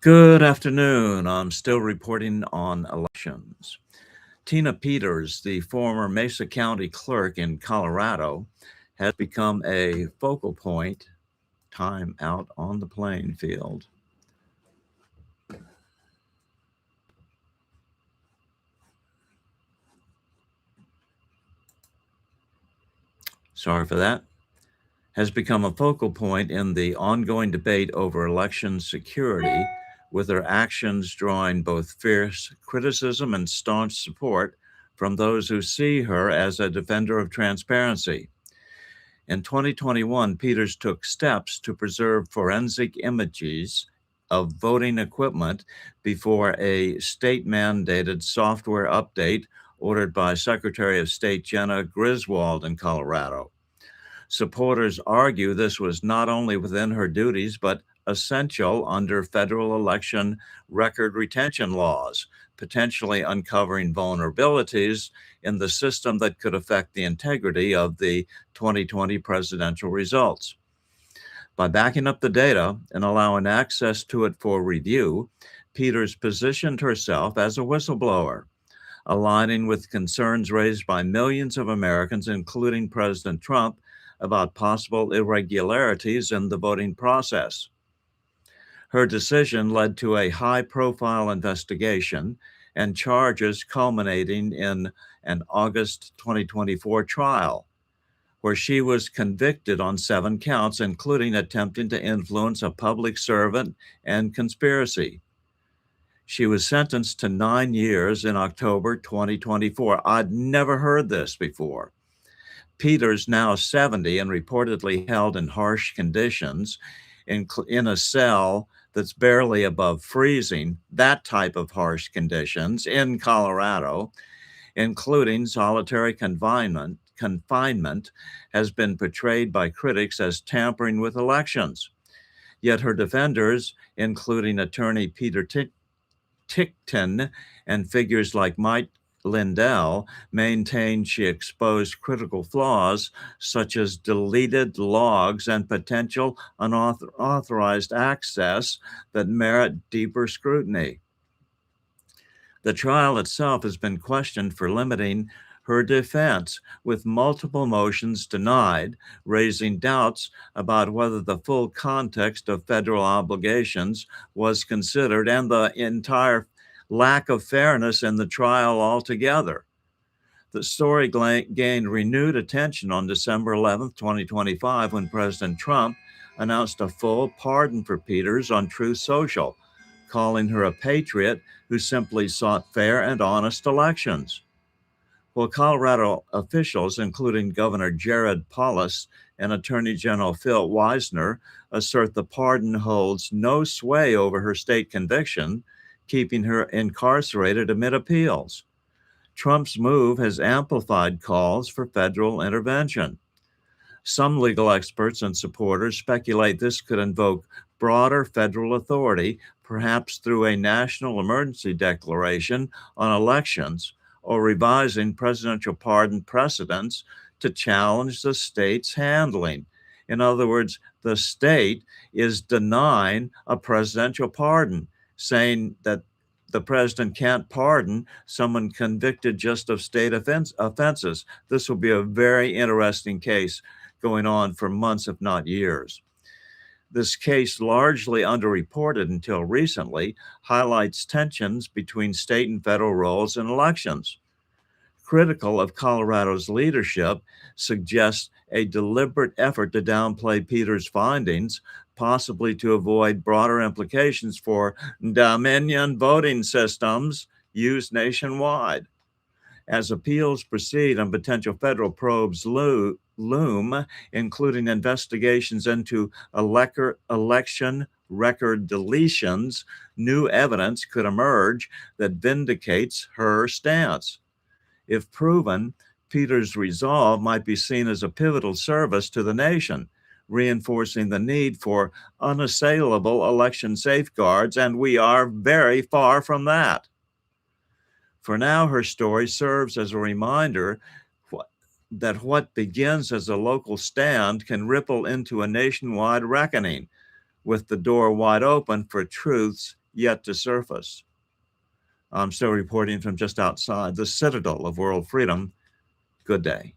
Good afternoon. I'm still reporting on elections. Tina Peters, the former Mesa County clerk in Colorado, has become a focal point. Time out on the playing field. Sorry for that. Has become a focal point in the ongoing debate over election security, with her actions drawing both fierce criticism and staunch support from those who see her as a defender of transparency. In 2021, Peters took steps to preserve forensic images of voting equipment before a state mandated software update ordered by Secretary of State Jenna Griswold in Colorado. Supporters argue this was not only within her duties, but essential under federal election record retention laws, potentially uncovering vulnerabilities in the system that could affect the integrity of the 2020 presidential results. By backing up the data and allowing access to it for review, Peters positioned herself as a whistleblower, aligning with concerns raised by millions of Americans, including President Trump, about possible irregularities in the voting process. Her decision led to a high profile investigation and charges culminating in an August 2024 trial, where she was convicted on 7 counts, including attempting to influence a public servant and conspiracy. She was sentenced to 9 years in October 2024. I'd never heard this before. Peters, now 70 and reportedly held in harsh conditions in a cell that's barely above freezing, that type of harsh conditions in Colorado, including solitary confinement, has been portrayed by critics as tampering with elections. Yet her defenders, including attorney Peter Tickton and figures like Mike Lindell, maintained she exposed critical flaws such as deleted logs and potential unauthorized access that merit deeper scrutiny. The trial itself has been questioned for limiting her defense, with multiple motions denied, raising doubts about whether the full context of federal obligations was considered and the entire lack of fairness in the trial altogether. The story gained renewed attention on December 11th, 2025, when President Trump announced a full pardon for Peters on Truth Social, calling her a patriot who simply sought fair and honest elections. Well, Colorado officials, including Governor Jared Polis and Attorney General Phil Weisner, assert the pardon holds no sway over her state conviction, keeping her incarcerated amid appeals. Trump's move has amplified calls for federal intervention. Some legal experts and supporters speculate this could invoke broader federal authority, perhaps through a national emergency declaration on elections or revising presidential pardon precedents to challenge the state's handling. In other words, the state is denying a presidential pardon, saying that the president can't pardon someone convicted just of state offenses. This will be a very interesting case going on for months, if not years. This case, largely underreported until recently, highlights tensions between state and federal roles in elections. Critical of Colorado's leadership suggests a deliberate effort to downplay Peters' findings, possibly to avoid broader implications for Dominion voting systems used nationwide. As appeals proceed and potential federal probes loom, including investigations into election record deletions, new evidence could emerge that vindicates her stance. If proven, Peters' resolve might be seen as a pivotal service to the nation, reinforcing the need for unassailable election safeguards, and we are very far from that. For now, her story serves as a reminder that what begins as a local stand can ripple into a nationwide reckoning, with the door wide open for truth's yet to surface. I'm still reporting from just outside the citadel of world freedom. Good day.